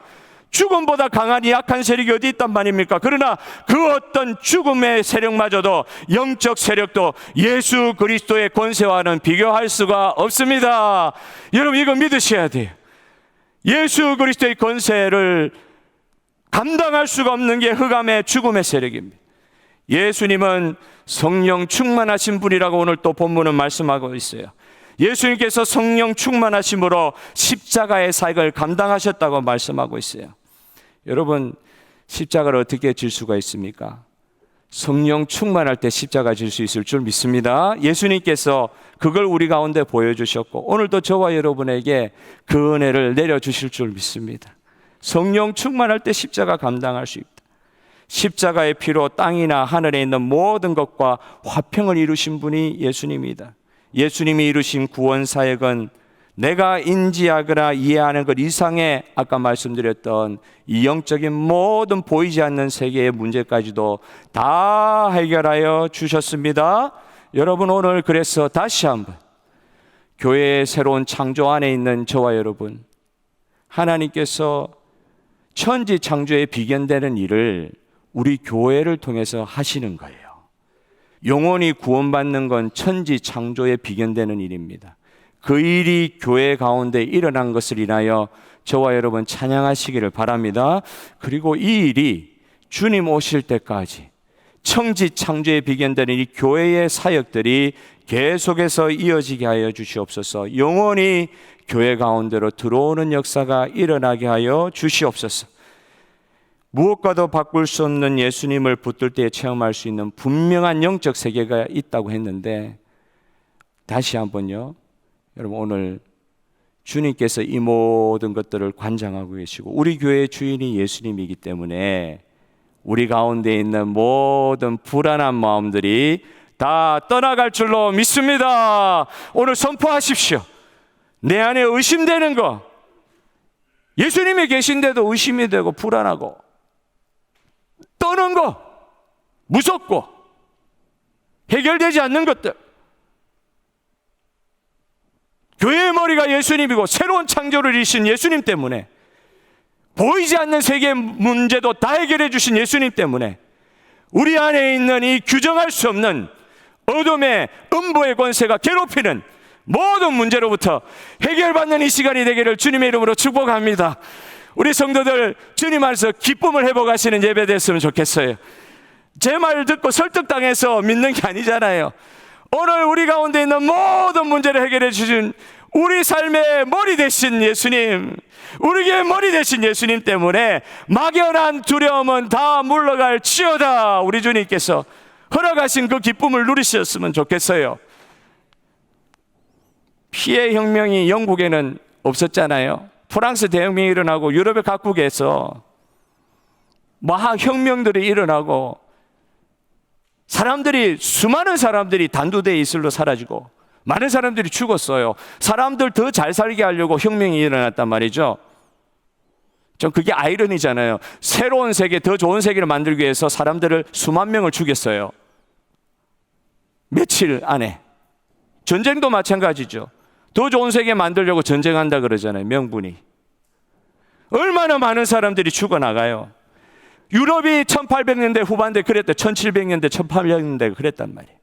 죽음보다 강한 이 악한 세력이 어디 있단 말입니까? 그러나 그 어떤 죽음의 세력마저도, 영적 세력도 예수 그리스도의 권세와는 비교할 수가 없습니다. 여러분, 이거 믿으셔야 돼요. 예수 그리스도의 권세를 감당할 수가 없는 게 흑암의 죽음의 세력입니다. 예수님은 성령 충만하신 분이라고 오늘 또 본문은 말씀하고 있어요. 예수님께서 성령 충만하심으로 십자가의 사역을 감당하셨다고 말씀하고 있어요. 여러분, 십자가를 어떻게 질 수가 있습니까? 성령 충만할 때 십자가 질 수 있을 줄 믿습니다. 예수님께서 그걸 우리 가운데 보여주셨고 오늘도 저와 여러분에게 그 은혜를 내려주실 줄 믿습니다. 성령 충만할 때 십자가 감당할 수 있다. 십자가의 피로 땅이나 하늘에 있는 모든 것과 화평을 이루신 분이 예수님이다. 예수님이 이루신 구원 사역은 내가 인지하거나 이해하는 것 이상의, 아까 말씀드렸던 이 영적인 모든 보이지 않는 세계의 문제까지도 다 해결하여 주셨습니다. 여러분, 오늘 그래서 다시 한번 교회의 새로운 창조 안에 있는 저와 여러분, 하나님께서 천지 창조에 비견되는 일을 우리 교회를 통해서 하시는 거예요. 영혼이 구원받는 건 천지 창조에 비견되는 일입니다. 그 일이 교회 가운데 일어난 것을 인하여 저와 여러분 찬양하시기를 바랍니다. 그리고 이 일이 주님 오실 때까지 천지 창조에 비견되는 이 교회의 사역들이 계속해서 이어지게 하여 주시옵소서. 영원히 교회 가운데로 들어오는 역사가 일어나게 하여 주시옵소서. 무엇과도 바꿀 수 없는 예수님을 붙들 때 체험할 수 있는 분명한 영적 세계가 있다고 했는데, 다시 한번요, 여러분, 오늘 주님께서 이 모든 것들을 관장하고 계시고 우리 교회의 주인이 예수님이기 때문에 우리 가운데 있는 모든 불안한 마음들이 다 떠나갈 줄로 믿습니다. 오늘 선포하십시오. 내 안에 의심되는 거, 예수님이 계신데도 의심이 되고 불안하고 떠는 거, 무섭고 해결되지 않는 것들, 교회의 머리가 예수님이고 새로운 창조를 이루신 예수님 때문에, 보이지 않는 세계의 문제도 다 해결해 주신 예수님 때문에 우리 안에 있는 이 규정할 수 없는 어둠의 음부의 권세가 괴롭히는 모든 문제로부터 해결받는 이 시간이 되기를 주님의 이름으로 축복합니다. 우리 성도들 주님 안에서 기쁨을 회복하시는 예배 됐으면 좋겠어요. 제 말 듣고 설득당해서 믿는 게 아니잖아요. 오늘 우리 가운데 있는 모든 문제를 해결해 주신 우리 삶의 머리 되신 예수님, 우리의 머리 되신 예수님 때문에 막연한 두려움은 다 물러갈 지어다. 우리 주님께서 허락하신 그 기쁨을 누리셨으면 좋겠어요. 피해 혁명이 영국에는 없었잖아요. 프랑스 대혁명이 일어나고 유럽의 각국에서 혁명들이 일어나고 수많은 사람들이 단두대에 이슬로 사라지고 많은 사람들이 죽었어요. 사람들 더 잘 살게 하려고 혁명이 일어났단 말이죠. 좀 그게 아이러니잖아요. 새로운 세계, 더 좋은 세계를 만들기 위해서 사람들을 수만 명을 죽였어요. 며칠 안에. 전쟁도 마찬가지죠. 더 좋은 세계 만들려고 전쟁한다 그러잖아요. 명분이. 얼마나 많은 사람들이 죽어나가요. 유럽이 1800년대 후반대 그랬대. 1700년대, 1800년대 그랬단 말이에요.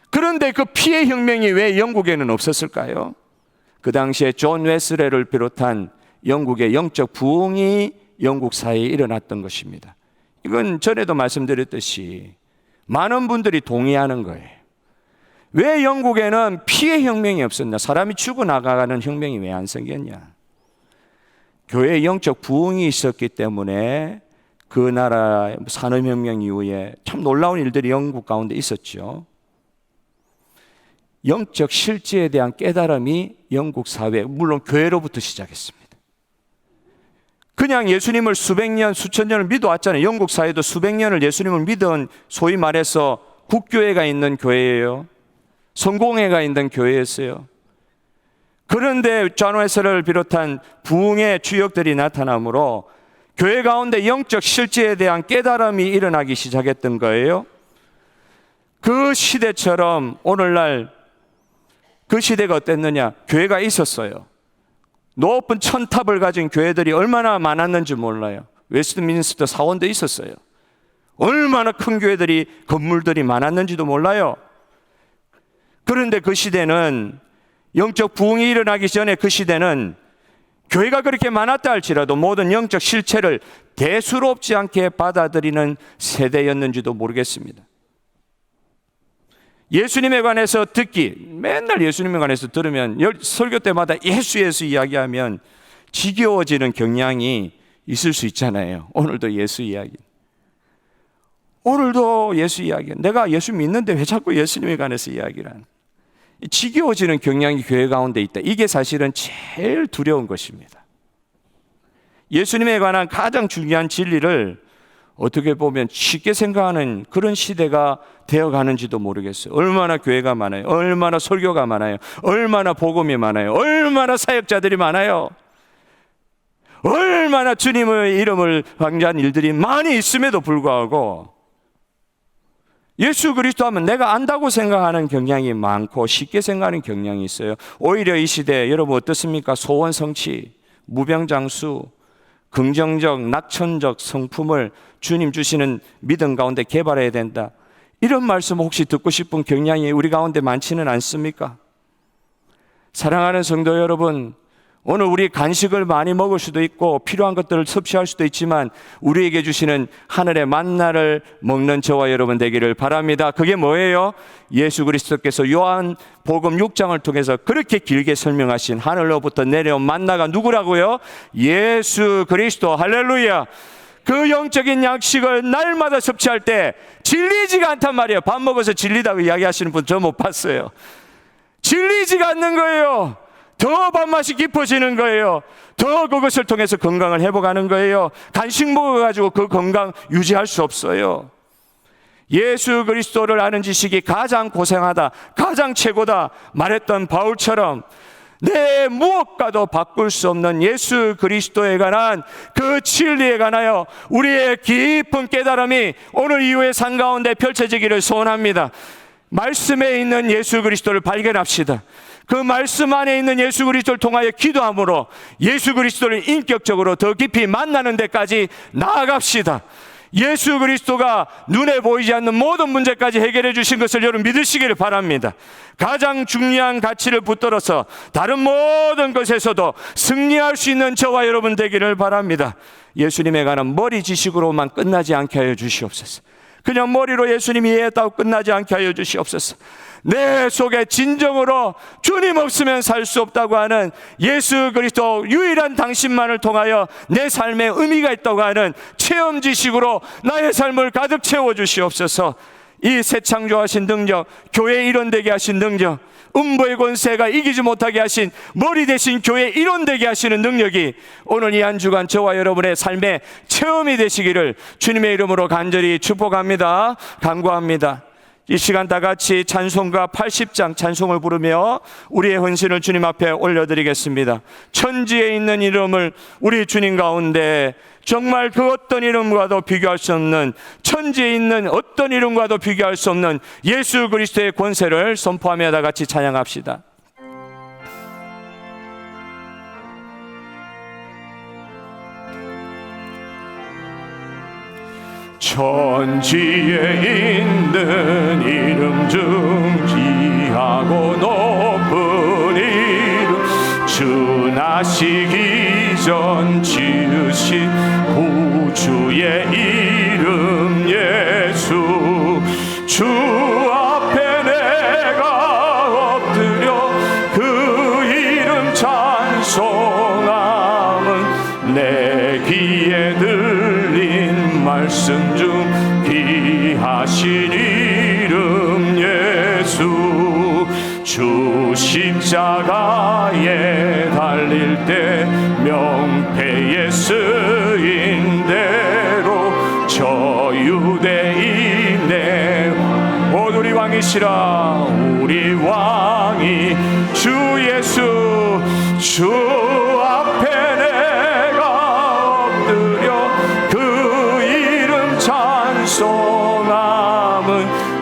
그런데 그 피해 혁명이 왜 영국에는 없었을까요? 그 당시에 존 웨슬레를 비롯한 영국의 영적 부흥이 영국 사회에 일어났던 것입니다. 이건 전에도 말씀드렸듯이 많은 분들이 동의하는 거예요. 왜 영국에는 피해 혁명이 없었냐? 사람이 죽어나가는 혁명이 왜 안 생겼냐? 교회의 영적 부흥이 있었기 때문에 그 나라 산업혁명 이후에 참 놀라운 일들이 영국 가운데 있었죠. 영적 실제에 대한 깨달음이 영국 사회, 물론 교회로부터 시작했습니다. 그냥 예수님을 수백 년, 수천 년을 믿어왔잖아요. 영국 사회도 수백 년을 예수님을 믿은, 소위 말해서 국교회가 있는 교회예요. 성공회가 있는 교회였어요. 그런데 잔웨슬을 비롯한 부흥의 주역들이 나타나므로 교회 가운데 영적 실제에 대한 깨달음이 일어나기 시작했던 거예요. 그 시대처럼 오늘날 그 시대가 어땠느냐? 교회가 있었어요. 높은 천탑을 가진 교회들이 얼마나 많았는지 몰라요. 웨스트민스터 사원도 있었어요. 얼마나 큰 교회들이, 건물들이 많았는지도 몰라요. 그런데 그 시대는, 영적 부흥이 일어나기 전에 그 시대는 교회가 그렇게 많았다 할지라도 모든 영적 실체를 대수롭지 않게 받아들이는 세대였는지도 모르겠습니다. 예수님에 관해서 듣기, 맨날 예수님에 관해서 들으면 설교 때마다 예수 이야기하면 지겨워지는 경향이 있을 수 있잖아요. 오늘도 예수 이야기. 오늘도 예수 이야기. 내가 예수 믿는데 왜 자꾸 예수님에 관해서 이야기를 하는? 지겨워지는 경향이 교회 가운데 있다. 이게 사실은 제일 두려운 것입니다. 예수님에 관한 가장 중요한 진리를 어떻게 보면 쉽게 생각하는 그런 시대가 되어가는지도 모르겠어요. 얼마나 교회가 많아요. 얼마나 설교가 많아요. 얼마나 복음이 많아요. 얼마나 사역자들이 많아요. 얼마나 주님의 이름을 강조한 일들이 많이 있음에도 불구하고 예수 그리스도 하면 내가 안다고 생각하는 경향이 많고 쉽게 생각하는 경향이 있어요. 오히려 이 시대 여러분 어떻습니까? 소원성취, 무병장수, 긍정적, 낙천적 성품을 주님 주시는 믿음 가운데 개발해야 된다. 이런 말씀 혹시 듣고 싶은 경향이 우리 가운데 많지는 않습니까? 사랑하는 성도 여러분, 오늘 우리 간식을 많이 먹을 수도 있고 필요한 것들을 섭취할 수도 있지만 우리에게 주시는 하늘의 만나를 먹는 저와 여러분 되기를 바랍니다. 그게 뭐예요? 예수 그리스도께서 요한복음 6장을 통해서 그렇게 길게 설명하신 하늘로부터 내려온 만나가 누구라고요? 예수 그리스도. 할렐루야. 그 영적인 양식을 날마다 섭취할 때 질리지가 않단 말이에요. 밥 먹어서 질리다고 이야기하시는 분 저 못 봤어요. 질리지가 않는 거예요. 더 밥맛이 깊어지는 거예요. 더 그것을 통해서 건강을 회복하는 거예요. 간식 먹어가지고 그 건강 유지할 수 없어요. 예수 그리스도를 아는 지식이 가장 고생하다, 가장 최고다 말했던 바울처럼 내 무엇과도 바꿀 수 없는 예수 그리스도에 관한 그 진리에 관하여 우리의 깊은 깨달음이 오늘 이후의 삶 가운데 펼쳐지기를 소원합니다. 말씀에 있는 예수 그리스도를 발견합시다. 그 말씀 안에 있는 예수 그리스도를 통하여 기도함으로 예수 그리스도를 인격적으로 더 깊이 만나는 데까지 나아갑시다. 예수 그리스도가 눈에 보이지 않는 모든 문제까지 해결해 주신 것을 여러분 믿으시기를 바랍니다. 가장 중요한 가치를 붙들어서 다른 모든 것에서도 승리할 수 있는 저와 여러분 되기를 바랍니다. 예수님에 관한 머리 지식으로만 끝나지 않게 하여 주시옵소서. 그냥 머리로 예수님이 이해했다고 끝나지 않게 하여 주시옵소서. 내 속에 진정으로 주님 없으면 살 수 없다고 하는 예수 그리스도 유일한 당신만을 통하여 내 삶에 의미가 있다고 하는 체험 지식으로 나의 삶을 가득 채워 주시옵소서. 이 새 창조하신 능력, 교회 일원되게 하신 능력, 음부의 권세가 이기지 못하게 하신 머리 대신 교회 일원되게 하시는 능력이 오늘 이 한 주간 저와 여러분의 삶의 체험이 되시기를 주님의 이름으로 간절히 축복합니다. 간구합니다. 이 시간 다 같이 찬송가 80장 찬송을 부르며 우리의 헌신을 주님 앞에 올려드리겠습니다. 천지에 있는 이름을 우리 주님 가운데 정말 그 어떤 이름과도 비교할 수 없는, 천지에 있는 어떤 이름과도 비교할 수 없는 예수 그리스도의 권세를 선포하며 다 같이 찬양합시다. 천지에 있는 이름 중 귀하고 높은 이름, 주 나시기 전 지으신 구주의 이름 예수. 주 앞에 내가 말씀 중 귀하신 이름 예수. 주 십자가에 달릴 때 명패에 쓰인 대로 저 유대인의 우리 왕이시라. 우리 왕이 주 예수. 주 앞에 내가 엎드려 그 이름 찬송함은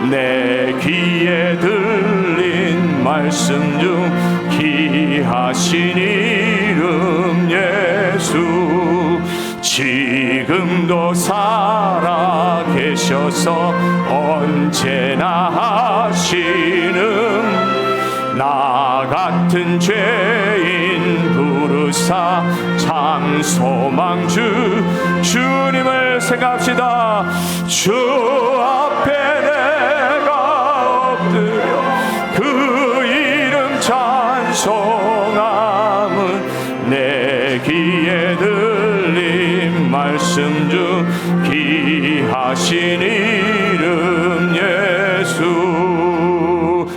내 귀에 들린 말씀 중 귀하신 이름 예수. 지금도 살아 계셔서 언제나 하시는 나 같은 죄인 부르사 참 소망주. 주님을 생각합시다. 주 앞에 내가 엎드려 그 이름 찬송함은 내 귀에 들린 말씀 중 귀하신 이름 예수.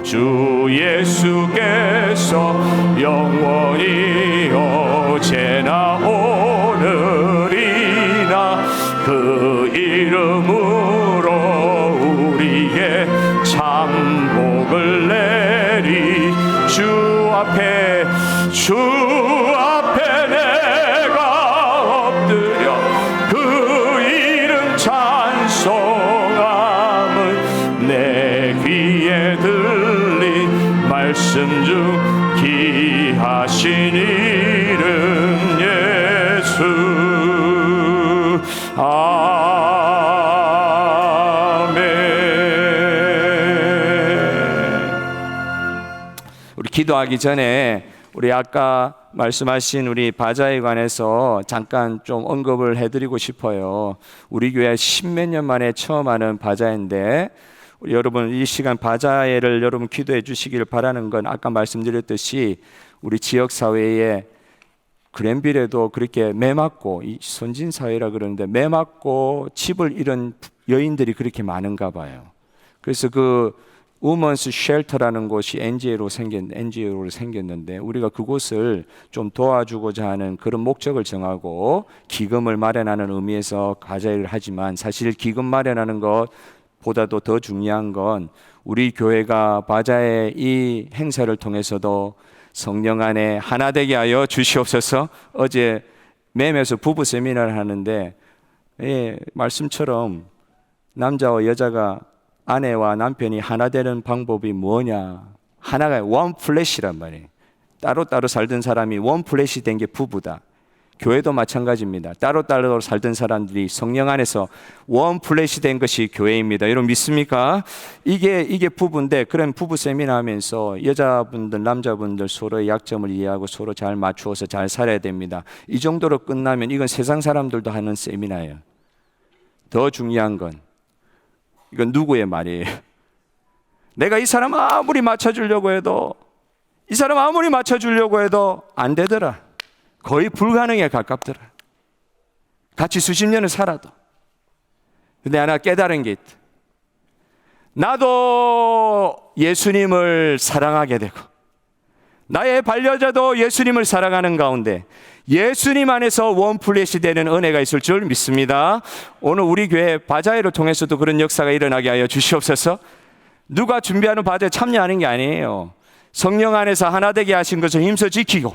주 예수께서 영원히 어제나 오늘이나 그 이름으로 우리의 참복을 내리. 주 앞에 내가 엎드려 그 이름 찬송함은 내 귀에 들린 말씀 중 귀하신 이름 예수. 아멘. 우리 기도하기 전에 우리 아까 말씀하신 우리 바자에 관해서 잠깐 좀 언급을 해드리고 싶어요. 우리 교회 십몇 년 만에 처음 하는 바자인데, 우리 여러분 이 시간 바자회를 여러분 기도해 주시기를 바라는 건 아까 말씀드렸듯이 우리 지역 사회에 그랜빌에도 그렇게 매 맞고, 이 선진 사회라 그러는데 매 맞고 집을 잃은 여인들이 그렇게 많은가 봐요. 그래서 그 우먼스 쉘터라는 곳이 NGO로 생겼는데 우리가 그곳을 좀 도와주고자 하는 그런 목적을 정하고 기금을 마련하는 의미에서 가자회를 하지만, 사실 기금 마련하는 것보다도 더 중요한 건 우리 교회가 바자회 이 행사를 통해서도 성령 안에 하나 되게 하여 주시옵소서. 어제 맴에서 부부 세미나를 하는데 말씀처럼 남자와 여자가, 아내와 남편이 하나 되는 방법이 뭐냐? 하나가 원 플래시란 말이에요. 따로따로 살던 사람이 원 플래시 된 게 부부다. 교회도 마찬가지입니다. 따로따로 살던 사람들이 성령 안에서 원 플래시 된 것이 교회입니다. 여러분 믿습니까? 이게 부부인데, 그런 부부 세미나 하면서 여자분들 남자분들 서로의 약점을 이해하고 서로 잘 맞추어서 잘 살아야 됩니다. 이 정도로 끝나면 이건 세상 사람들도 하는 세미나예요. 더 중요한 건 이건 누구의 말이에요? 내가 이 사람 아무리 맞춰주려고 해도 안 되더라. 거의 불가능에 가깝더라. 같이 수십 년을 살아도. 근데 하나 깨달은 게 있다. 나도 예수님을 사랑하게 되고 나의 반려자도 예수님을 사랑하는 가운데 예수님 안에서 원플래시 되는 은혜가 있을 줄 믿습니다. 오늘 우리 교회 바자회를 통해서도 그런 역사가 일어나게 하여 주시옵소서. 누가 준비하는 바자회에 참여하는 게 아니에요. 성령 안에서 하나 되게 하신 것을 힘써 지키고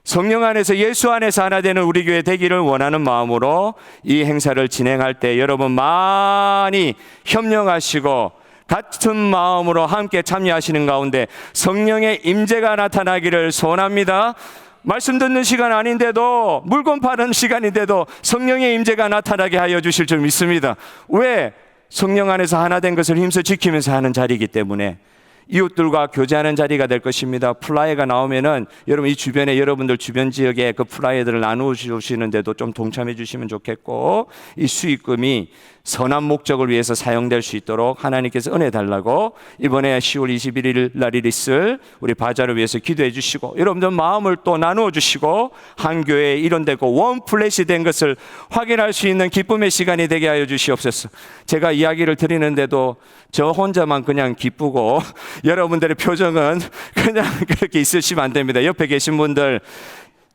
성령 안에서 예수 안에서 하나 되는 우리 교회 되기를 원하는 마음으로 이 행사를 진행할 때 여러분 많이 협력하시고 같은 마음으로 함께 참여하시는 가운데 성령의 임재가 나타나기를 소원합니다. 말씀 듣는 시간 아닌데도, 물건 파는 시간인데도 성령의 임재가 나타나게 하여 주실 줄 믿습니다. 왜? 성령 안에서 하나 된 것을 힘써 지키면서 하는 자리이기 때문에 이웃들과 교제하는 자리가 될 것입니다. 플라이가 나오면은 여러분 이 주변에 여러분들 주변 지역에 그 플라이들을 나누어 주시는데도 좀 동참해 주시면 좋겠고, 이 수익금이 선한 목적을 위해서 사용될 수 있도록 하나님께서 은혜 달라고 이번에 10월 21일 날이 있을 우리 바자를 위해서 기도해 주시고, 여러분들 마음을 또 나누어 주시고 한 교회에 이론되고 원 플래시 된 것을 확인할 수 있는 기쁨의 시간이 되게 하여 주시옵소서. 제가 이야기를 드리는데도 저 혼자만 그냥 기쁘고 여러분들의 표정은 그냥 그렇게 있으시면 안 됩니다. 옆에 계신 분들,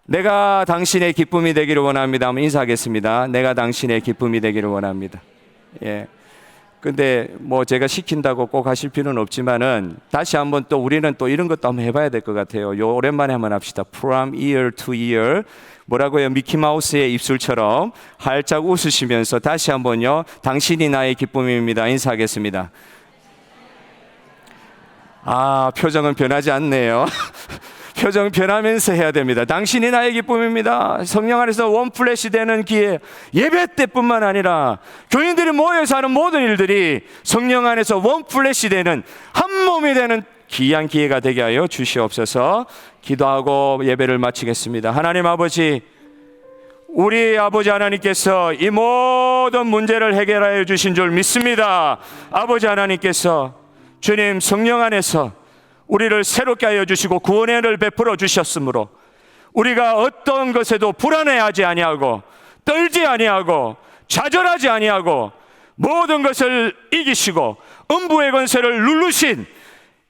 내가 당신의 기쁨이 되기를 원합니다 하면 인사하겠습니다. 내가 당신의 기쁨이 되기를 원합니다. 예. 근데 뭐 제가 시킨다고 꼭 하실 필요는 없지만은 다시 한번 또 우리는 또 이런 것도 한번 해봐야 될 것 같아요. 요 오랜만에 한번 합시다. From ear to ear. 뭐라고요? 미키마우스의 입술처럼 활짝 웃으시면서 다시 한번요. 당신이 나의 기쁨입니다. 인사하겠습니다. 아, 표정은 변하지 않네요. 표정 변하면서 해야 됩니다. 당신이 나의 기쁨입니다. 성령 안에서 원플래시 되는 기회, 예배 때뿐만 아니라 교인들이 모여서 하는 모든 일들이 성령 안에서 원플래시 되는, 한 몸이 되는 귀한 기회가 되게 하여 주시옵소서. 기도하고 예배를 마치겠습니다. 하나님 아버지, 우리 아버지 하나님께서 이 모든 문제를 해결하여 주신 줄 믿습니다. 아버지 하나님께서 주님 성령 안에서 우리를 새롭게 하여 주시고 구원의 은혜를 베풀어 주셨으므로 우리가 어떤 것에도 불안해하지 아니하고 떨지 아니하고 좌절하지 아니하고 모든 것을 이기시고 음부의 권세를 누르신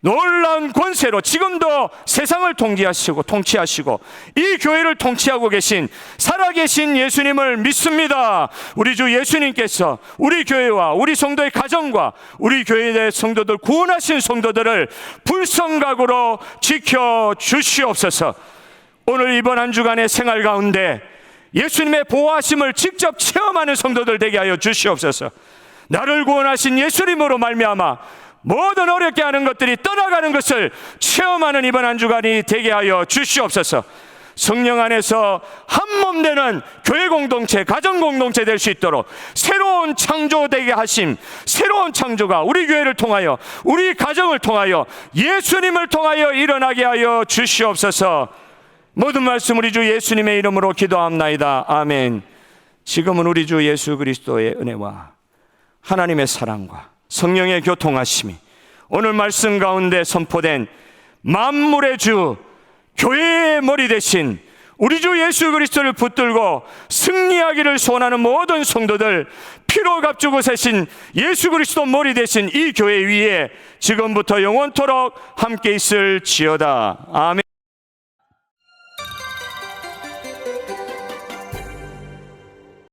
놀라운 권세로 지금도 세상을 통치하시고 이 교회를 통치하고 계신 살아계신 예수님을 믿습니다. 우리 주 예수님께서 우리 교회와 우리 성도의 가정과 우리 교회의 성도들, 구원하신 성도들을 불성각으로 지켜주시옵소서. 오늘 이번 한 주간의 생활 가운데 예수님의 보호하심을 직접 체험하는 성도들 되게 하여 주시옵소서. 나를 구원하신 예수님으로 말미암아 모든 어렵게 하는 것들이 떠나가는 것을 체험하는 이번 한 주간이 되게 하여 주시옵소서. 성령 안에서 한 몸 되는 교회 공동체, 가정 공동체 될 수 있도록 새로운 창조되게 하심, 새로운 창조가 우리 교회를 통하여, 우리 가정을 통하여, 예수님을 통하여 일어나게 하여 주시옵소서. 모든 말씀 우리 주 예수님의 이름으로 기도합나이다. 아멘. 지금은 우리 주 예수 그리스도의 은혜와 하나님의 사랑과 성령의 교통하심이 오늘 말씀 가운데 선포된 만물의 주, 교회의 머리 대신 우리 주 예수 그리스도를 붙들고 승리하기를 소원하는 모든 성도들, 피로 값주고 세신 예수 그리스도 머리 대신 이 교회 위에 지금부터 영원토록 함께 있을지어다. 아멘.